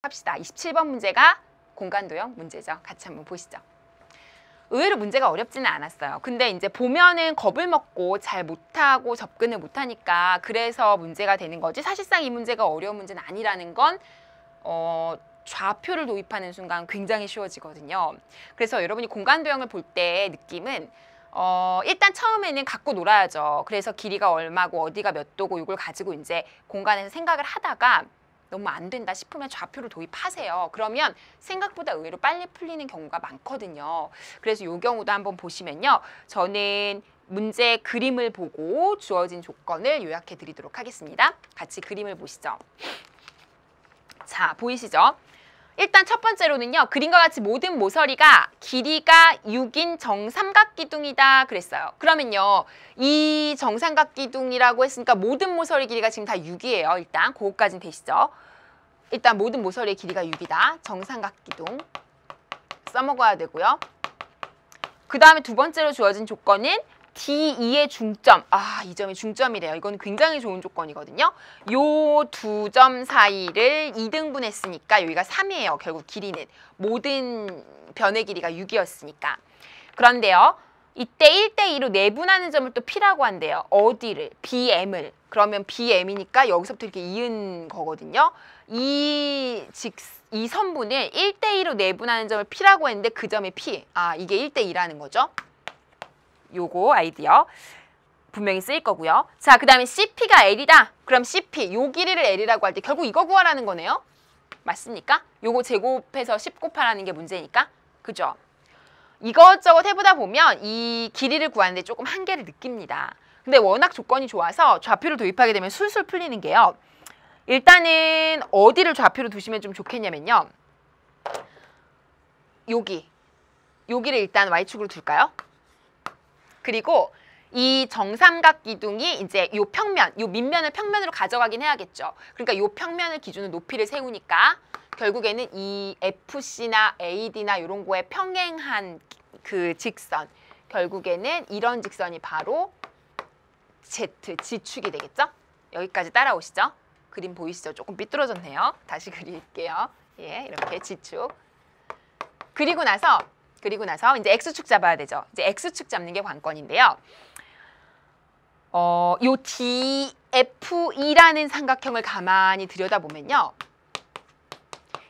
합시다. 27번 문제가 공간도형 문제죠. 같이 한번 보시죠. 의외로 문제가 어렵지는 않았어요. 근데 이제 보면은 겁을 먹고 잘 못하고 접근을 못하니까 그래서 문제가 되는 거지, 사실상 이 문제가 어려운 문제는 아니라는 건 좌표를 도입하는 순간 굉장히 쉬워지거든요. 그래서 여러분이 공간도형을 볼 때 느낌은 일단 처음에는 갖고 놀아야죠. 그래서 길이가 얼마고 어디가 몇 도고 이걸 가지고 이제 공간에서 생각을 하다가 너무 안 된다 싶으면 좌표를 도입하세요. 그러면 생각보다 의외로 빨리 풀리는 경우가 많거든요. 그래서 이 경우도 한번 보시면요. 저는 문제 그림을 보고 주어진 조건을 요약해 드리도록 하겠습니다. 같이 그림을 보시죠. 자, 보이시죠? 일단 첫 번째로는요. 그림과 같이 모든 모서리가 길이가 6인 정삼각기둥이다 그랬어요. 그러면요. 이 정삼각기둥이라고 했으니까 모든 모서리 길이가 지금 다 6이에요. 일단 그거까지는 되시죠? 일단 모든 모서리의 길이가 6이다. 정삼각기둥 써먹어야 되고요. 그 다음에 두 번째로 주어진 조건은 D2의 중점. 이 점이 중점이래요. 이건 굉장히 좋은 조건이거든요. 요 두 점 사이를 2등분했으니까 여기가 3이에요. 결국 길이는. 모든 변의 길이가 6이었으니까. 그런데요. 이때 1대2로 내분하는 점을 또 P라고 한대요. 어디를? BM을. 그러면 BM이니까 여기서부터 이렇게 이은 거거든요. 이 선분을 1대2로 내분하는 점을 P라고 했는데 그 점이 P. 이게 1대2라는 거죠. 요거 아이디어 분명히 쓰일 거고요. 자, 그 다음에 CP가 L이다. 그럼 CP, 요 길이를 L이라고 할 때 결국 이거 구하라는 거네요. 맞습니까? 요거 제곱해서 10 곱하라는 게 문제니까. 그죠? 이것저것 해보다 보면 이 길이를 구하는데 조금 한계를 느낍니다. 근데 워낙 조건이 좋아서 좌표를 도입하게 되면 술술 풀리는 게요. 일단은 어디를 좌표로 두시면 좀 좋겠냐면요. 여기를 일단 Y축으로 둘까요? 그리고 이 정삼각 기둥이 이제 요 평면, 요 밑면을 평면으로 가져가긴 해야겠죠. 그러니까 요 평면을 기준으로 높이를 세우니까 결국에는 이 FC나 AD나 이런 거에 평행한 그 직선, 결국에는 이런 직선이 바로 Z, G축이 되겠죠? 여기까지 따라오시죠? 그림 보이시죠? 조금 삐뚤어졌네요. 다시 그릴게요. 예, 이렇게 G축. 그리고 나서 이제 X축 잡아야 되죠. 이제 X축 잡는 게 관건인데요. 요 DFE라는 삼각형을 가만히 들여다보면요.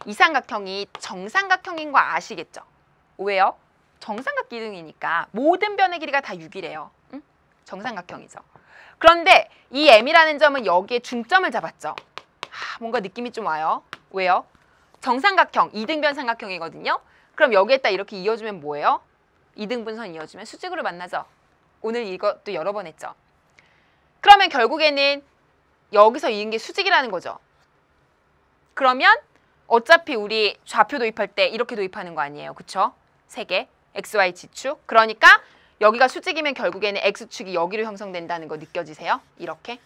이 삼각형이 정삼각형인 거 아시겠죠? 왜요? 정삼각기둥이니까 모든 변의 길이가 다 6이래요. 응? 정삼각형이죠. 그런데 이 M이라는 점은 여기에 중점을 잡았죠. 뭔가 느낌이 좀 와요. 왜요? 정삼각형, 2등변 삼각형이거든요. 그럼 여기에다 이렇게 이어주면 뭐예요? 2등분선 이어주면 수직으로 만나죠. 오늘 이것도 여러 번 했죠. 그러면 결국에는 여기서 이은 게 수직이라는 거죠. 그러면 어차피 우리 좌표 도입할 때 이렇게 도입하는 거 아니에요. 그쵸? 3개, XY, G축. 그러니까 여기가 수직이면 결국에는 X축이 여기로 형성된다는 거 느껴지세요? 이렇게.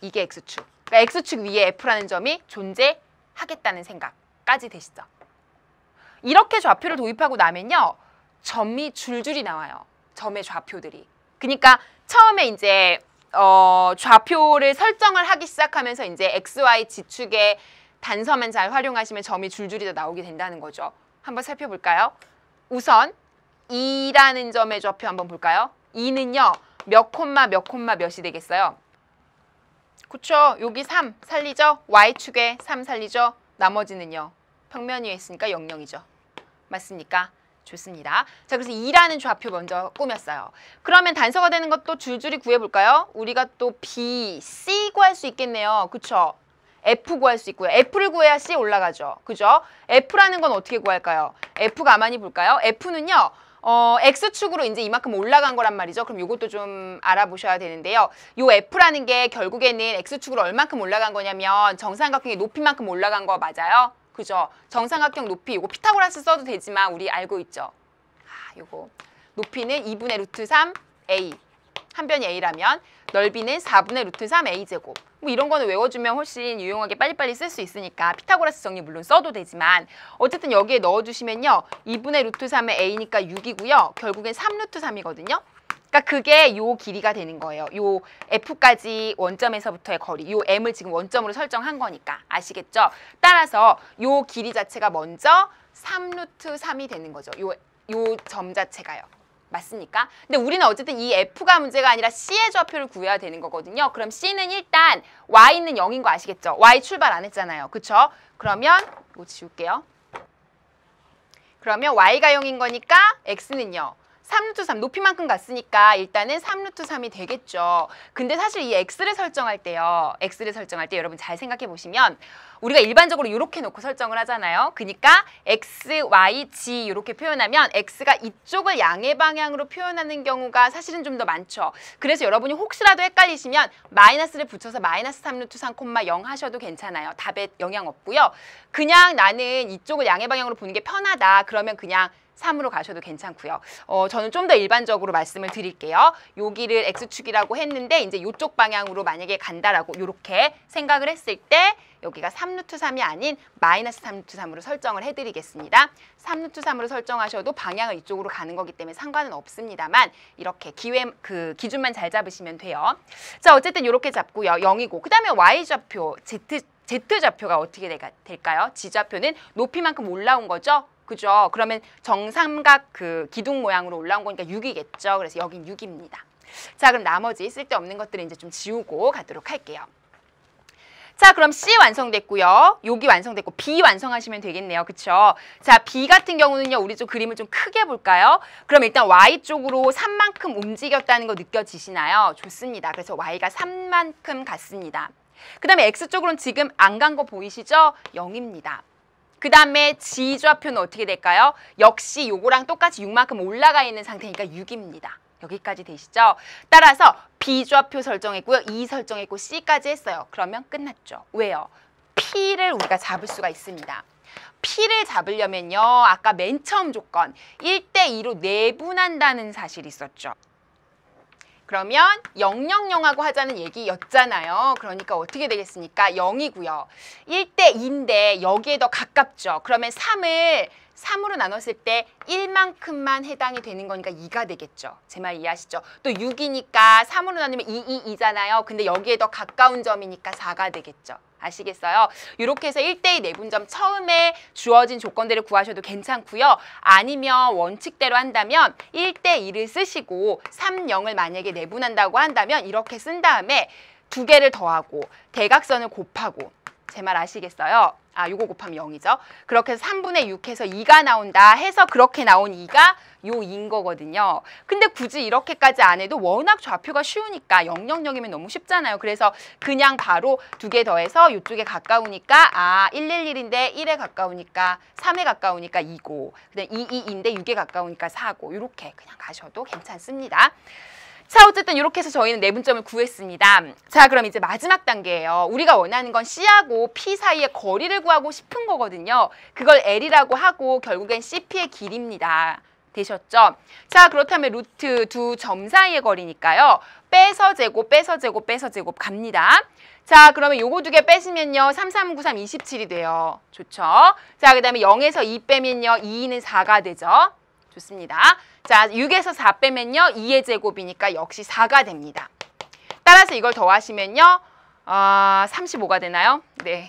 이게 X축. 그러니까 X축 위에 F라는 점이 존재하겠다는 생각까지 되시죠. 이렇게 좌표를 도입하고 나면요. 점이 줄줄이 나와요. 점의 좌표들이. 그러니까 처음에 이제 좌표를 설정을 하기 시작하면서 이제 XY, G축의 단서만 잘 활용하시면 점이 줄줄이 다 나오게 된다는 거죠. 한번 살펴볼까요? 우선 2라는 점의 좌표 한번 볼까요? 2는요. 몇 콤마 몇이 되겠어요? 그쵸? 여기 3 살리죠? Y축에 3 살리죠? 나머지는요. 평면 위에 있으니까 00이죠. 맞습니까? 좋습니다. 자, 그래서 2라는 좌표 먼저 꾸몄어요. 그러면 단서가 되는 것도 줄줄이 구해볼까요? 우리가 또 B, C 구할 수 있겠네요. 그쵸? F 구할 수 있고요. F를 구해야 C 올라가죠. 그죠? F라는 건 어떻게 구할까요? F 가만히 볼까요? F는요. X축으로 이제 이만큼 올라간 거란 말이죠. 그럼 이것도 좀 알아보셔야 되는데요. 요 F라는 게 결국에는 X축으로 얼만큼 올라간 거냐면 정삼각형의 높이만큼 올라간 거 맞아요? 그죠? 정삼각형 높이, 이거 피타고라스 써도 되지만 우리 알고 있죠? 요거 높이는 2분의 루트 3 A, 한 변이 A라면 넓이는 4분의 루트 3 A제곱. 뭐 이런 거는 외워주면 훨씬 유용하게 빨리빨리 쓸 수 있으니까 피타고라스 정리 물론 써도 되지만 어쨌든 여기에 넣어주시면요. 2분의 루트 3의 A니까 6이고요. 결국엔 3 루트 3이거든요. 그러니까 그게 요 길이가 되는 거예요. 요 F까지 원점에서부터의 거리, 요 M을 지금 원점으로 설정한 거니까 아시겠죠? 따라서 요 길이 자체가 먼저 3루트 3이 되는 거죠. 요 점 자체가요. 맞습니까? 근데 우리는 어쨌든 이 F가 문제가 아니라 C의 좌표를 구해야 되는 거거든요. 그럼 C는 일단 Y는 0인 거 아시겠죠? Y 출발 안 했잖아요. 그쵸? 그러면 이거 지울게요. 그러면 Y가 0인 거니까 X는요. 3루트 3 높이만큼 갔으니까 일단은 3루트 3이 되겠죠. 근데 사실 이 X를 설정할 때요. X를 설정할 때 여러분 잘 생각해 보시면 우리가 일반적으로 이렇게 놓고 설정을 하잖아요. 그러니까 X, Y, G 이렇게 표현하면 X가 이쪽을 양의 방향으로 표현하는 경우가 사실은 좀 더 많죠. 그래서 여러분이 혹시라도 헷갈리시면 마이너스를 붙여서 마이너스 3루트 3, 0 하셔도 괜찮아요. 답에 영향 없고요. 그냥 나는 이쪽을 양의 방향으로 보는 게 편하다. 그러면 그냥 3으로 가셔도 괜찮고요. 저는 좀 더 일반적으로 말씀을 드릴게요. 여기를 X축이라고 했는데 이제 이쪽 방향으로 만약에 간다라고 이렇게 생각을 했을 때 여기가 3루트 3이 아닌 마이너스 3루트 3으로 설정을 해드리겠습니다. 3루트 3으로 설정하셔도 방향을 이쪽으로 가는 거기 때문에 상관은 없습니다만 이렇게 기준만 잘 잡으시면 돼요. 자, 어쨌든 이렇게 잡고요. 0이고 그 다음에 Y좌표, Z좌표가 어떻게 될까요? G좌표는 높이만큼 올라온 거죠? 그죠? 그러면 정삼각 기둥 모양으로 올라온 거니까 6이겠죠. 그래서 여긴 6입니다. 자, 그럼 나머지 쓸데없는 것들은 이제 좀 지우고 가도록 할게요. 자, 그럼 C 완성됐고요. 여기 완성됐고 B 완성하시면 되겠네요. 그쵸? 자, B 같은 경우는요. 우리 좀 그림을 좀 크게 볼까요? 그럼 일단 Y 쪽으로 3만큼 움직였다는 거 느껴지시나요? 좋습니다. 그래서 Y가 3만큼 갔습니다. 그 다음에 X 쪽으로는 지금 안 간 거 보이시죠? 0입니다. 그 다음에 G좌표는 어떻게 될까요? 역시 요거랑 똑같이 6만큼 올라가 있는 상태니까 6입니다. 여기까지 되시죠? 따라서 B좌표 설정했고요. E 설정했고 C까지 했어요. 그러면 끝났죠. 왜요? P를 우리가 잡을 수가 있습니다. P를 잡으려면요. 아까 맨 처음 조건 1대2로 내분한다는 사실이 있었죠. 그러면 000하고 하자는 얘기였잖아요. 그러니까 어떻게 되겠습니까? 0이고요. 1대2인데 여기에 더 가깝죠. 그러면 3으로 나눴을 때 1만큼만 해당이 되는 거니까 2가 되겠죠. 제 말 이해하시죠? 또 6이니까 3으로 나누면 2잖아요. 근데 여기에 더 가까운 점이니까 4가 되겠죠. 아시겠어요? 이렇게 해서 1대2 내분점 처음에 주어진 조건들을 구하셔도 괜찮고요. 아니면 원칙대로 한다면 1대2를 쓰시고 3, 0을 만약에 내분한다고 한다면 이렇게 쓴 다음에 두 개를 더하고 대각선을 곱하고 제 말 아시겠어요? 요거 곱하면 0이죠. 그렇게 해서 3분의 6 해서 2가 나온다 해서 그렇게 나온 2가 요 2인 거거든요. 근데 굳이 이렇게까지 안 해도 워낙 좌표가 쉬우니까 000이면 너무 쉽잖아요. 그래서 그냥 바로 두 개 더해서 이쪽에 가까우니까 111인데 1에 가까우니까 3에 가까우니까 2고 그다음 22인데 6에 가까우니까 4고 이렇게 그냥 가셔도 괜찮습니다. 자, 어쨌든 이렇게 해서 저희는 내분점을 구했습니다. 자, 그럼 이제 마지막 단계예요. 우리가 원하는 건 C하고 P 사이의 거리를 구하고 싶은 거거든요. 그걸 L이라고 하고 결국엔 CP의 길이입니다. 되셨죠? 자, 그렇다면 루트 두 점 사이의 거리니까요. 빼서 제곱, 빼서 제곱, 빼서 제곱 갑니다. 자, 그러면 요거 두 개 빼시면요. 3, 3, 9, 3, 27이 돼요. 좋죠? 자, 그 다음에 0에서 2 빼면요. 2는 4가 되죠. 좋습니다. 자, 6에서 4 빼면요. 2의 제곱이니까 역시 4가 됩니다. 따라서 이걸 더하시면요. 35가 되나요? 네.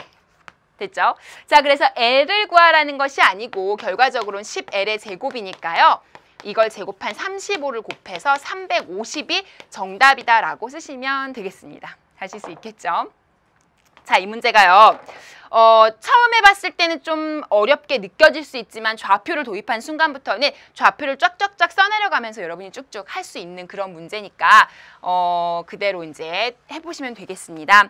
됐죠? 자, 그래서 L을 구하라는 것이 아니고 결과적으로는 10L의 제곱이니까요. 이걸 제곱한 35를 곱해서 350이 정답이다라고 쓰시면 되겠습니다. 하실 수 있겠죠? 자, 이 문제가요. 처음 해봤을 때는 좀 어렵게 느껴질 수 있지만 좌표를 도입한 순간부터는 좌표를 쫙쫙쫙 써내려가면서 여러분이 쭉쭉 할 수 있는 그런 문제니까 그대로 이제 해보시면 되겠습니다.